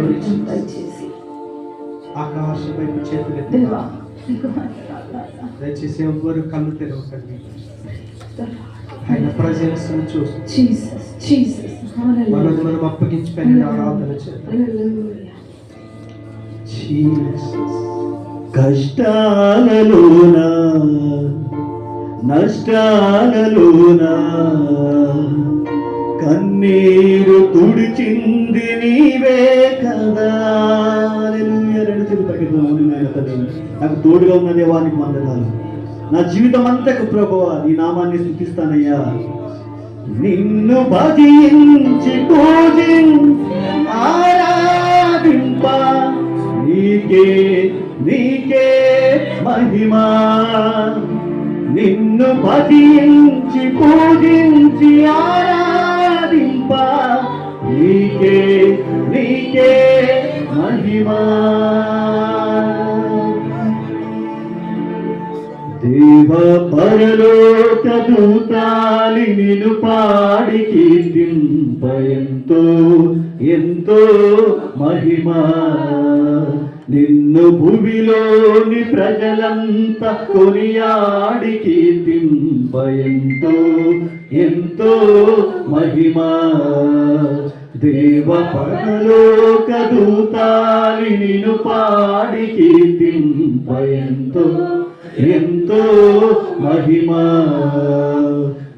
దయచేసి ఆకాశం వైపు చేతులు దయచేసి ఎవ్వరు కళ్ళు తెరవకండి. ఆయన ప్రజెన్స్ చూసి మనం అప్పగించుకొని ఆరాధన చేద్దాం. కష్టాలలోనా నష్టాలలోనా కన్నీరు తుడిచింది నీవే కదా. నాకు తోడుగా ఉన్న దేవానికి వందనాలు. నా జీవితం అంతకు ప్రభువా నీ నామాన్ని స్తుతిస్తానయ్యా. నిన్ను భజించి పూజించి ఆరాధింప నీకే నీకే మహిమా. నిన్ను భజించి పూజించి ఆరాధింప నీకే నీకే మహిమా. దేవ పరలోక దూతాలి నిన్ను పాడి కీర్తింప ఎంతో ఎంతో మహిమా. నిన్ను భూమిలోని ప్రజలంతా కొనియాడి కీర్తింప ఎంతో ఎంతో మహిమా. దేవ పరలోక దూతాలి నిన్ను పాడి కీర్తింప ఎంతో ఎంతో మహిమా.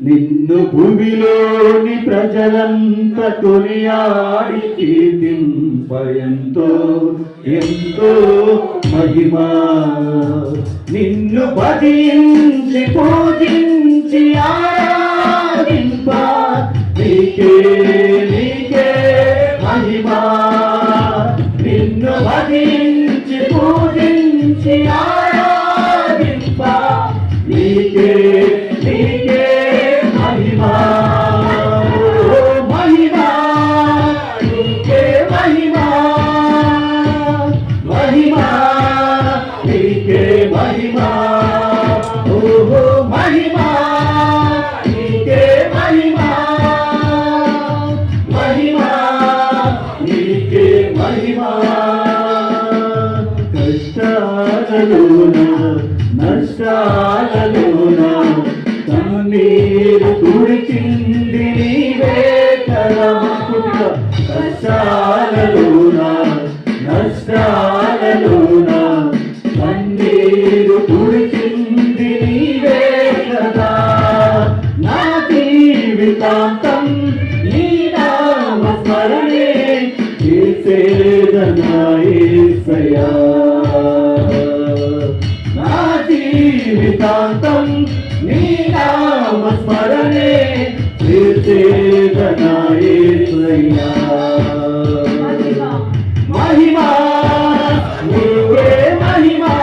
నిన్ను భూమిలోని ప్రజలంతా కొనియాడి కీర్తింప ఎంతో ఎంతో మహిమా. నిన్ను భజించి పూజించి ఆరాధింప నీకే నీకే మహిమా. నిన్ను భజించి పూజించి ఆరాధింప నీకే నీకే మహిమా. మహిమా నీకే మహిమా. మహిమా నీకే మహిమా. ఓహో మహిమా నీకే మహిమా. మహిమా నీకే మహిమా. కష్టాలలోన నష్టాలలోన కన్నీరు తుడిచింది నీవే కదా. కష్టాలలోన నష్టాలలోన కన్నీరు తుడిచింది నీవే కదా. నా జీవితాంతం నీ నామ స్మరణే చేసేదనా యేసయ్యా. నా జీవితాంతం నీ నామ స్మరణే చేసేదనా యేసయ్యా. మహిమా నీకే మహిమా.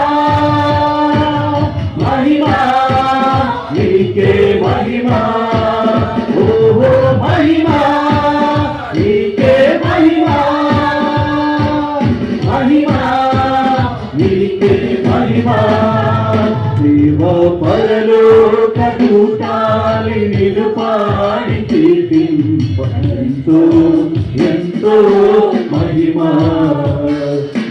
మహిమా నీకే మహిమా. ఓహో మహిమా నీకే మహిమా. మహిమా నీకే మహిమా. దేవ పరలోక దూతాలి నిన్ను పాడి కీర్తింప ఎంతో ఎంతో మహిమా.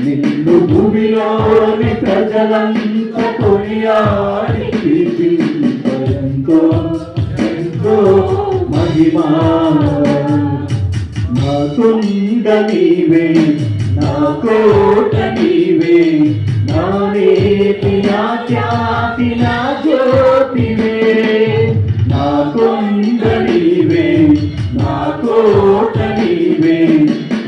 నిన్ను భూమిలోని ప్రజలంతా కొనియాడి కీర్తింప ఎంతో ఎంతో మహిమా. నా కుండ నీవే నా కోట నీవే. నా నేతి నా ఖ్యాతి నా జ్యోతివే. నా కొండ నీవే నా కోట నీవే.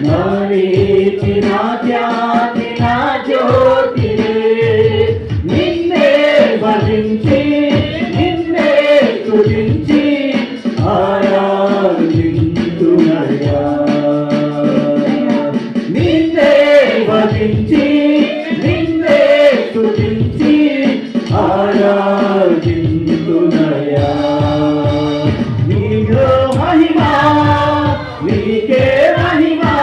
నా నేతి నా ఖ్యాతి నా జ్యోతివే. నిన్నే భజించి నిన్నే స్తుతించి ఆరాధింతునయ్యా. నిన్నే భజించి నిన్నే స్తుతించి ఆరాధింతునయ్యా. నీలో మహిమా నీకే మహిమా.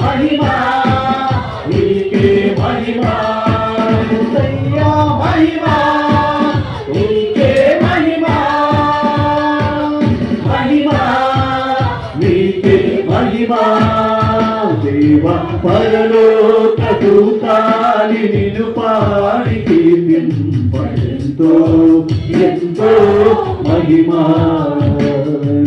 మహిమా నీకే మహిమా. యేసయ్యా మహిమా నీకే మహిమా. మహిమా నీకే మహిమా. దేవ పరలోక దూతాలి నిన్ను పాడి కీర్తింప ఎంతో ఎంతో మహిమా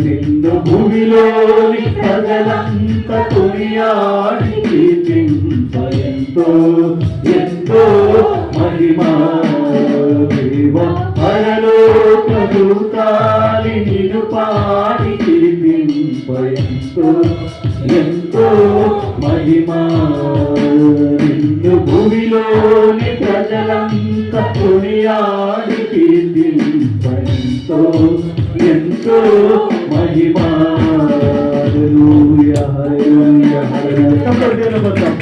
నిన్ను భూమిలోని ప్రజలంత కొనియాడి కీర్తింప ఎంతో ఎంతో మహిమా దేవ పరలోక దూతాలి నిన్ను పాడి కీర్తింప ఎంతో ఎంతో మహిమా నిన్ను భూమిలోని ప్రజలంత కొనియాడి కీర్తింప ఎంతో ఎంతో మహిమా హల్లెలూయా హల్లెలూయా హల్లెలూయా